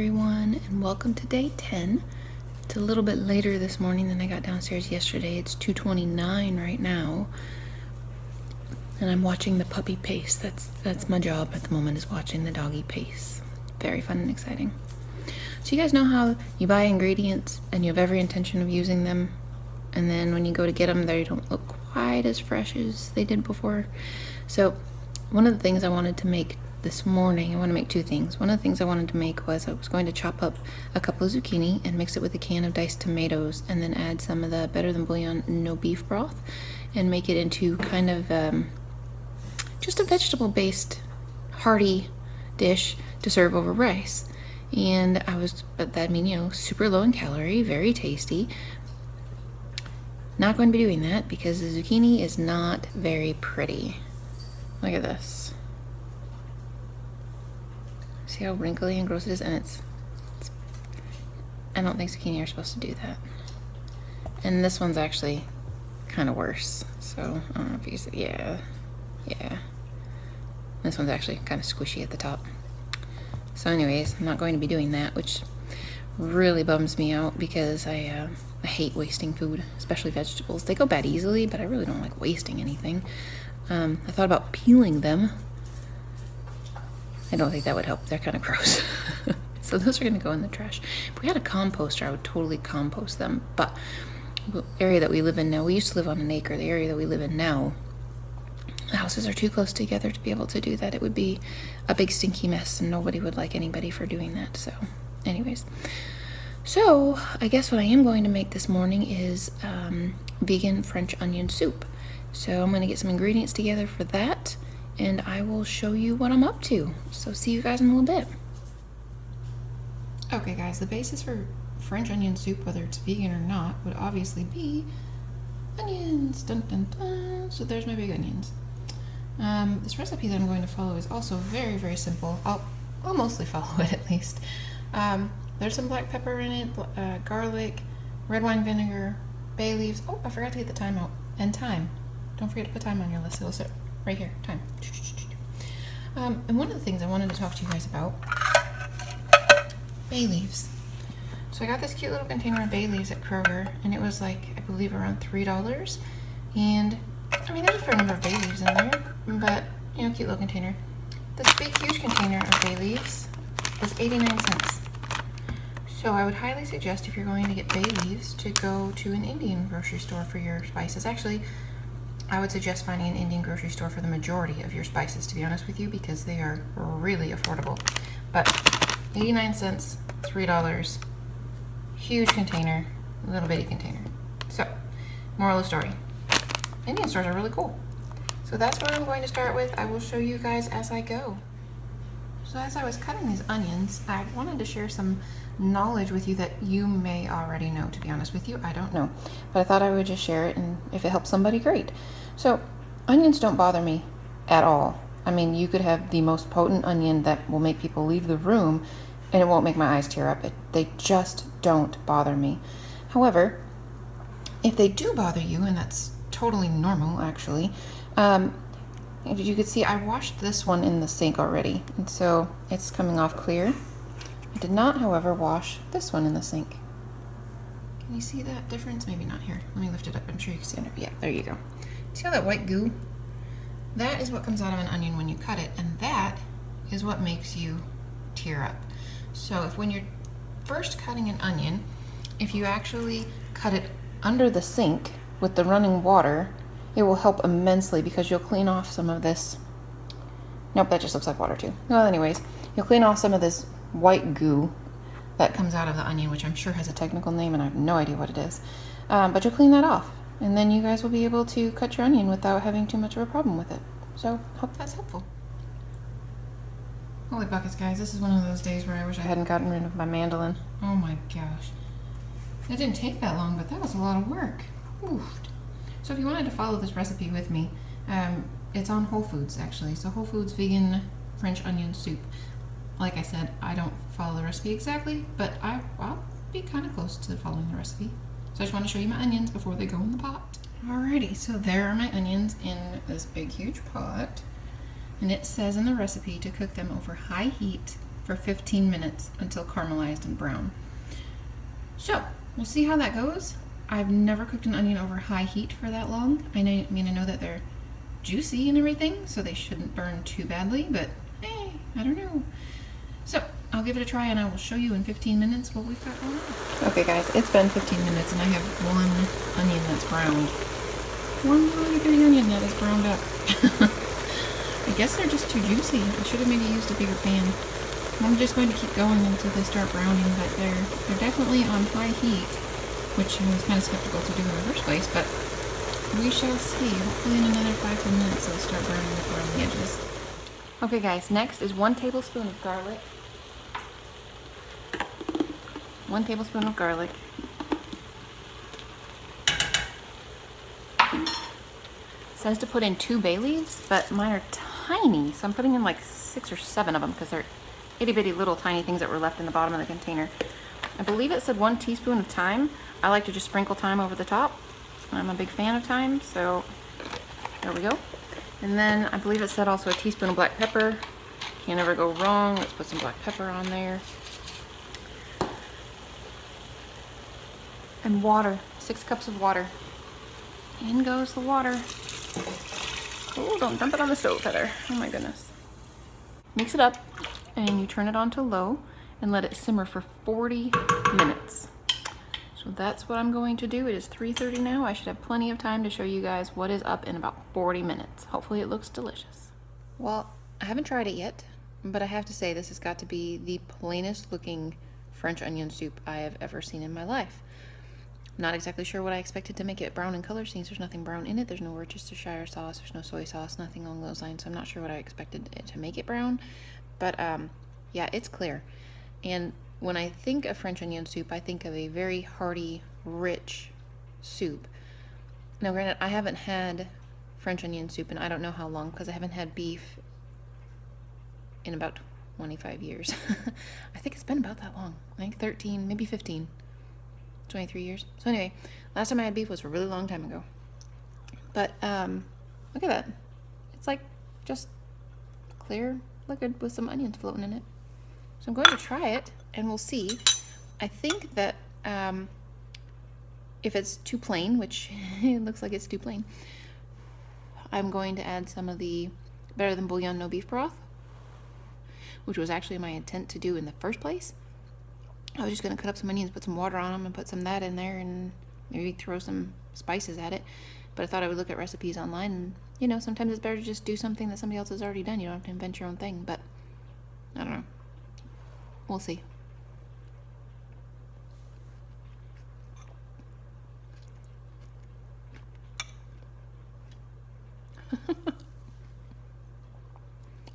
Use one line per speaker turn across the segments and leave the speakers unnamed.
everyone, and welcome to day 10. It's a little bit later this morning than I got downstairs yesterday. It's 2:29 right now, and I'm watching the puppy pace. That's my job at the moment, is watching the doggy pace. Very fun and exciting. So you guys know how you buy ingredients and you have every intention of using them, and then when you go to get them, they don't look quite as fresh as they did before. So one of the things I wanted to make this morning, I want to make two things. One of the things I wanted to make was I was going to chop up a couple of zucchini and mix it with a can of diced tomatoes, and then add some of the Better Than Bouillon no beef broth and make it into kind of just a vegetable-based hearty dish to serve over rice. And super low in calorie, very tasty. Not going to be doing that because the zucchini is not very pretty. Look at this. See how wrinkly and gross it is? And I don't think zucchini are supposed to do that. And this one's actually kind of worse. So I don't know if you see, yeah. This one's actually kind of squishy at the top. So anyways, I'm not going to be doing that, which really bums me out because I hate wasting food, especially vegetables. They go bad easily, but I really don't like wasting anything. I thought about peeling them. I don't think that would help. They're kind of gross. So those are going to go in the trash. If we had a composter, I would totally compost them. But the area that we live in now, we used to live on an acre. The area that we live in now, the houses are too close together to be able to do that. It would be a big stinky mess, and nobody would like anybody for doing that. So anyways. So I guess what I am going to make this morning is vegan French onion soup. So I'm going to get some ingredients together for that, and I will show you what I'm up to. So see you guys in a little bit. Okay guys, the basis for French onion soup, whether it's vegan or not, would obviously be onions. Dun, dun, dun. So there's my big onions. This recipe that I'm going to follow is also very, very simple. I'll mostly follow it at least. There's some black pepper in it, garlic, red wine vinegar, bay leaves. Oh, I forgot to get the thyme out. And thyme. Don't forget to put thyme on your list. It'll sit right here. Thyme. And one of the things I wanted to talk to you guys about, bay leaves. So I got this cute little container of bay leaves at Kroger, and it was like, I believe, around $3. And I mean, there's a fair number of bay leaves in there, but you know, cute little container. This big, huge container of bay leaves was 89 cents. So I would highly suggest, if you're going to get bay leaves, to go to an Indian grocery store for your spices. Actually, I would suggest finding an Indian grocery store for the majority of your spices, to be honest with you, because they are really affordable. But 89 cents, $3, huge container, little bitty container. So, moral of the story, Indian stores are really cool. So that's what I'm going to start with. I will show you guys as I go. So as I was cutting these onions, I wanted to share some knowledge with you that you may already know, to be honest with you. I don't know, but I thought I would just share it, and if it helps somebody, great. So onions don't bother me at all. I mean, you could have the most potent onion that will make people leave the room and it won't make my eyes tear up. They just don't bother me. However, if they do bother you, and that's totally normal actually, you could see I washed this one in the sink already, and so it's coming off clear. I did not, however, wash this one in the sink. Can you see that difference? Maybe not here. Let me lift it up. I'm sure you can see it. Yeah, there you go. See all that white goo? That is what comes out of an onion when you cut it, and that is what makes you tear up. So when you're first cutting an onion, if you actually cut it under the sink with the running water, it will help immensely because you'll clean off some of this. Nope, that just looks like water too. Well, anyways, you'll clean off some of this white goo that comes out of the onion, which I'm sure has a technical name and I have no idea what it is. But you'll clean that off, and then you guys will be able to cut your onion without having too much of a problem with it. So, hope that's helpful. Holy buckets, guys. This is one of those days where I wish I hadn't gotten rid of my mandolin. Oh my gosh. It didn't take that long, but that was a lot of work. Oof. So if you wanted to follow this recipe with me, it's on Whole Foods actually. So Whole Foods vegan French onion soup. Like I said, I don't follow the recipe exactly, but I'll be kind of close to following the recipe. So I just want to show you my onions before they go in the pot. Alrighty, so there are my onions in this big huge pot. And it says in the recipe to cook them over high heat for 15 minutes until caramelized and brown. So we'll see how that goes. I've never cooked an onion over high heat for that long. I know that they're juicy and everything, so they shouldn't burn too badly, but hey, I don't know. So I'll give it a try and I will show you in 15 minutes what we've got going on. Okay guys, it's been 15 minutes and I have one onion that's browned. One really big onion that is browned up. I guess they're just too juicy. I should have maybe used a bigger pan. I'm just going to keep going until they start browning, but they're definitely on high heat, which I was kind of skeptical to do in the first place, but we shall see. Hopefully in another 5-10 minutes they'll start browning around the edges. Okay guys, next is 1 tablespoon of garlic. 1 tablespoon of garlic. It says to put in 2 bay leaves, but mine are tiny, so I'm putting in like 6 or 7 of them because they're itty bitty little tiny things that were left in the bottom of the container. I believe it said 1 teaspoon of thyme. I like to just sprinkle thyme over the top. I'm a big fan of thyme, so there we go. And then I believe it said also a teaspoon of black pepper. Can't ever go wrong. Let's put some black pepper on there. And water, 6 cups of water. In goes the water. Oh, don't dump it on the stove, Heather. Oh my goodness. Mix it up and you turn it on to low and let it simmer for 40 minutes. So that's what I'm going to do. It is 3:30 now. I should have plenty of time to show you guys what is up in about 40 minutes. Hopefully it looks delicious. Well, I haven't tried it yet, but I have to say this has got to be the plainest looking French onion soup I have ever seen in my life. Not exactly sure what I expected to make it brown in color, since there's nothing brown in it. There's no Worcestershire sauce, there's no soy sauce, nothing along those lines. So I'm not sure what I expected it to make it brown. But yeah, it's clear. And when I think of French onion soup, I think of a very hearty, rich soup. Now granted, I haven't had French onion soup in I don't know how long, because I haven't had beef in about 25 years. I think it's been about that long. I think 13, maybe 15. 23 years. So anyway, last time I had beef was a really long time ago. But look at that. It's like just clear liquid with some onions floating in it. So I'm going to try it and we'll see. I think that if it's too plain, which it looks like it's too plain, I'm going to add some of the Better Than Bouillon No Beef Broth, which was actually my intent to do in the first place. I was just going to cut up some onions, put some water on them, and put some of that in there, and maybe throw some spices at it. But I thought I would look at recipes online, and, you know, sometimes it's better to just do something that somebody else has already done. You don't have to invent your own thing, but I don't know. We'll see.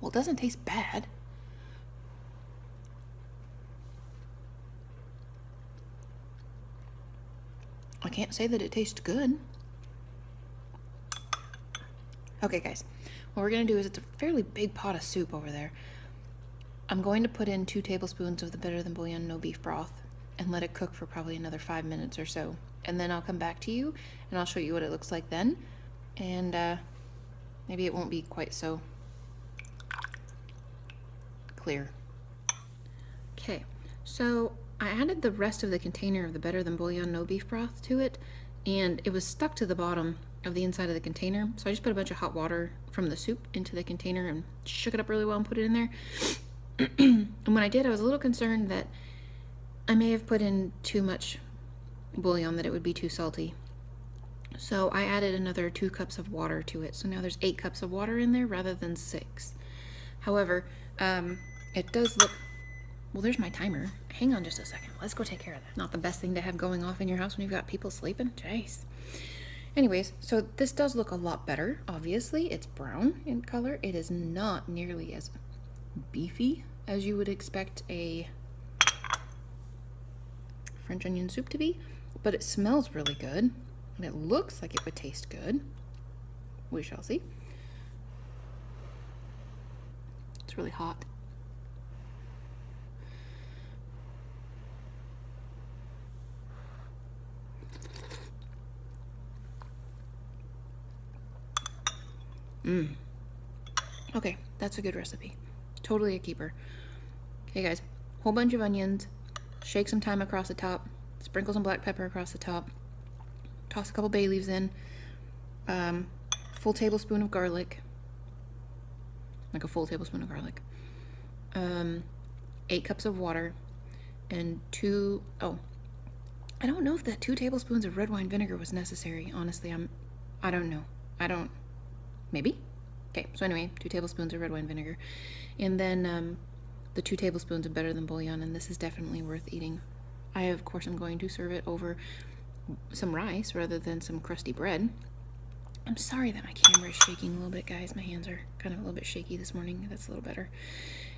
Well, it doesn't taste bad. I can't say that it tastes good. Okay guys, what we're gonna do is, it's a fairly big pot of soup over there. I'm going to put in 2 tablespoons of the Better Than Bouillon No Beef Broth and let it cook for probably another 5 minutes or so. And then I'll come back to you and I'll show you what it looks like then. And maybe it won't be quite so clear. Okay, so I added the rest of the container of the Better Than Bouillon No Beef Broth to it, and it was stuck to the bottom of the inside of the container. So I just put a bunch of hot water from the soup into the container and shook it up really well and put it in there. And when I did, I was a little concerned that I may have put in too much bouillon, that it would be too salty. So I added another 2 cups of water to it. So now there's 8 cups of water in there rather than 6. However, it does look... Well, there's my timer. Hang on just a second. Let's go take care of that. Not the best thing to have going off in your house when you've got people sleeping. Jeez. Anyways, so this does look a lot better. Obviously, it's brown in color. It is not nearly as beefy as you would expect a French onion soup to be, but it smells really good, and it looks like it would taste good. We shall see. It's really hot. Okay, that's a good recipe. Totally a keeper. Okay, guys, whole bunch of onions, shake some thyme across the top, sprinkle some black pepper across the top, toss a couple bay leaves in, full tablespoon of garlic, like a full tablespoon of garlic, 8 cups of water, and I don't know if that 2 tablespoons of red wine vinegar was necessary. Honestly, I don't know. Maybe? Okay, so anyway, 2 tablespoons of red wine vinegar. And then the 2 tablespoons of better than bouillon, and this is definitely worth eating. Of course, I'm going to serve it over some rice rather than some crusty bread. I'm sorry that my camera is shaking a little bit, guys. My hands are kind of a little bit shaky this morning. That's a little better.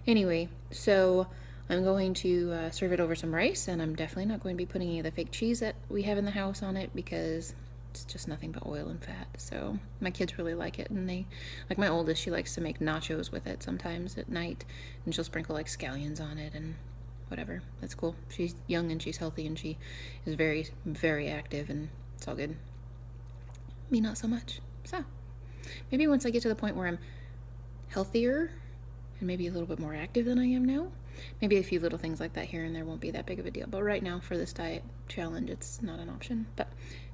Anyway, so I'm going to serve it over some rice, and I'm definitely not going to be putting any of the fake cheese that we have in the house on it because it's just nothing but oil and fat. So my kids really like it, and they, like my oldest, she likes to make nachos with it sometimes at night, and she'll sprinkle like scallions on it and whatever. That's cool. She's young and she's healthy, and she is very, very active, and it's all good. Me, not so much. So maybe once I get to the point where I'm healthier and maybe a little bit more active than I am now, maybe a few little things like that here and there won't be that big of a deal. But right now, for this diet challenge, it's not an option. But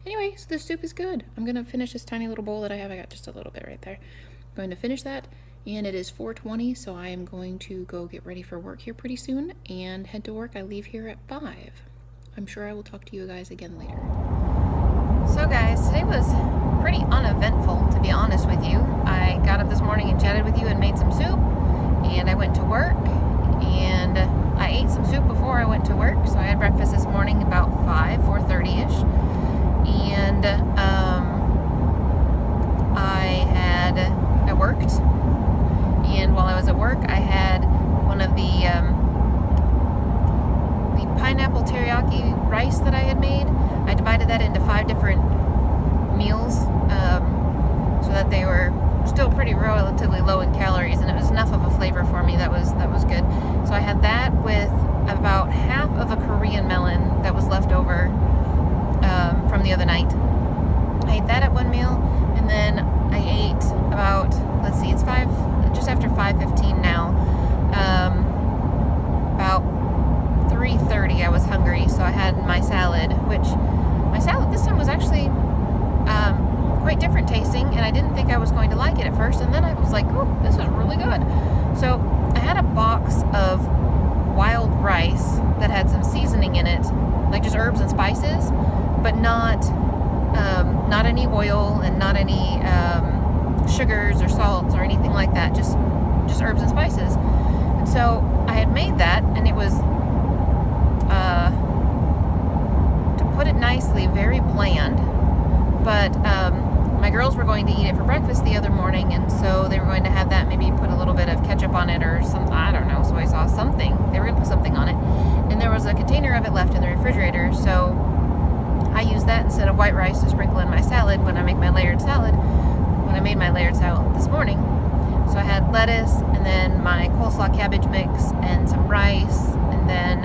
anyway, so the soup is good. I'm going to finish this tiny little bowl that I have. I got just a little bit right there. I'm going to finish that, and it is 4:20, so I am going to go get ready for work here pretty soon and head to work. I leave here at 5. I'm sure I will talk to you guys again later. So guys, today was pretty uneventful, to be honest with you. I got up this morning and chatted with you and made some soup, and I went to work, and I ate some soup before I went to work. So I had breakfast this morning about 4:30ish, and I worked, and while I was at work, I had one of the pineapple teriyaki rice that I had made. I divided that into 5 different meals, so that they were still pretty relatively low in calories, and it was enough of a flavor for me. That was good. So I had that with about half of a Korean melon that was left over from the other night. I ate that at one meal, and then I ate about, let's see, it's just after 5:15 now. About 3:30 I was hungry, so I had my salad, which my salad this time was actually quite different tasting, and I didn't think I was going to like it at first, and then I was like, oh, this is really good. So I had a box of wild rice that had some seasoning in it, like just herbs and spices, but not any oil and not any sugars or salts or anything like that, just herbs and spices. And so I had made that, and it was to put it nicely, very bland, but my girls were going to eat it for breakfast the other morning, and so they were going to have that, maybe put a little bit of ketchup on it or some, I don't know, soy sauce, something. They were going to put something on it, and there was a container of it left in the refrigerator, so I used that instead of white rice to sprinkle in my salad when I make my layered salad, when I made my layered salad this morning. So I had lettuce, and then my coleslaw cabbage mix, and some rice, and then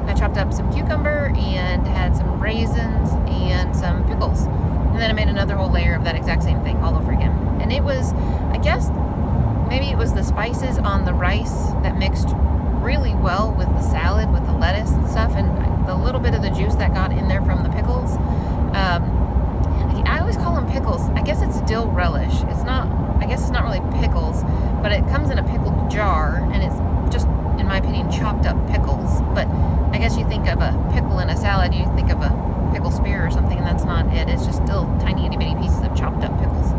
I chopped up some cucumber and had some raisins and some pickles. And then I made another whole layer of that exact same thing all over again. And it was, I guess, maybe it was the spices on the rice that mixed really well with the salad, with the lettuce and stuff, and the little bit of the juice that got in there from the pickles. I always call them pickles. I guess it's dill relish. I guess it's not really pickles, but it comes in a pickled jar, and it's just, in my opinion, chopped up pickles. But I guess you think of a pickle in a salad, you think of a pickle spear or something, and that's not it. It's just still tiny itty bitty pieces of chopped up pickles.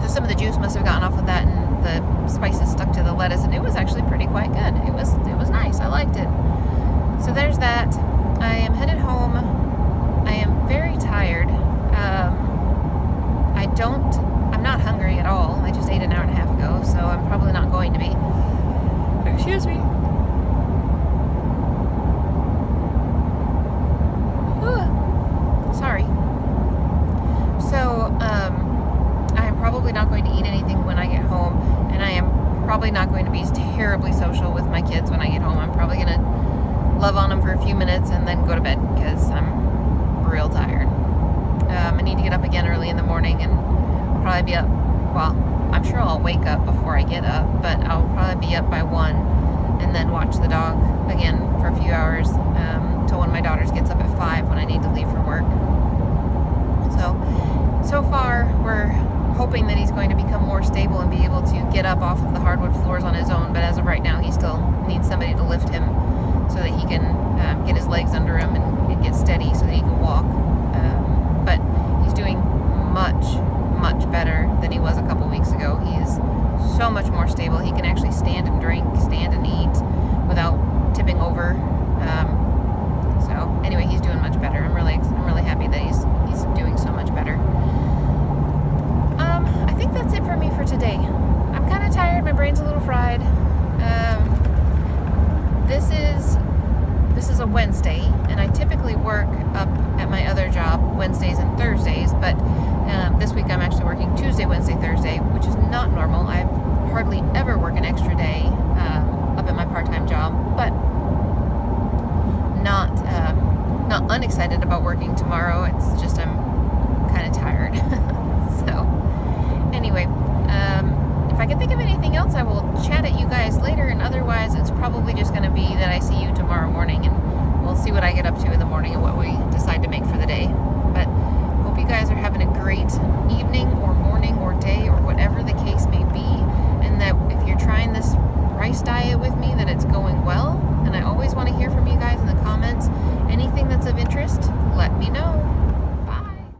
So some of the juice must have gotten off of that, and the spices stuck to the lettuce, and it was actually quite good. It was nice. I liked it. So there's that. I am headed home. I am very tired. I'm not hungry at all. I just ate an hour and a half ago, so I'm probably not going to be. Excuse me. Sorry. So, I am probably not going to eat anything when I get home, and I am probably not going to be terribly social with my kids when I get home. I'm probably going to love on them for a few minutes and then go to bed because I'm real tired. I need to get up again early in the morning, and I'll probably be up well, I'm sure I'll wake up before I get up, but I'll probably be up by 1 and then watch the dog again for a few hours till one of my daughters gets up at 5 when I need to leave for work. So far, we're hoping that he's going to become more stable and be able to get up off of the hardwood floors on his own, but as of right now, he still needs somebody to lift him so that he can get his legs under him and get steady so that he can walk. But he's doing much better than he was a couple weeks ago. He is so much more stable. He can actually stand and drink, stand and eat without tipping over. So anyway, he's doing much better. I'm really happy that he's doing so much better. I think that's it for me for today. I'm kind of tired. My brain's a little fried. This is a Wednesday, and I typically work up at my other job Wednesdays and Thursdays, but this week I'm actually working Tuesday, Wednesday, Thursday, which is not normal. I hardly ever work an extra day up at my part-time job, but not unexcited about working tomorrow. It's just I'm kind of tired. So anyway, if I can think of anything else, I will chat at you guys later, and otherwise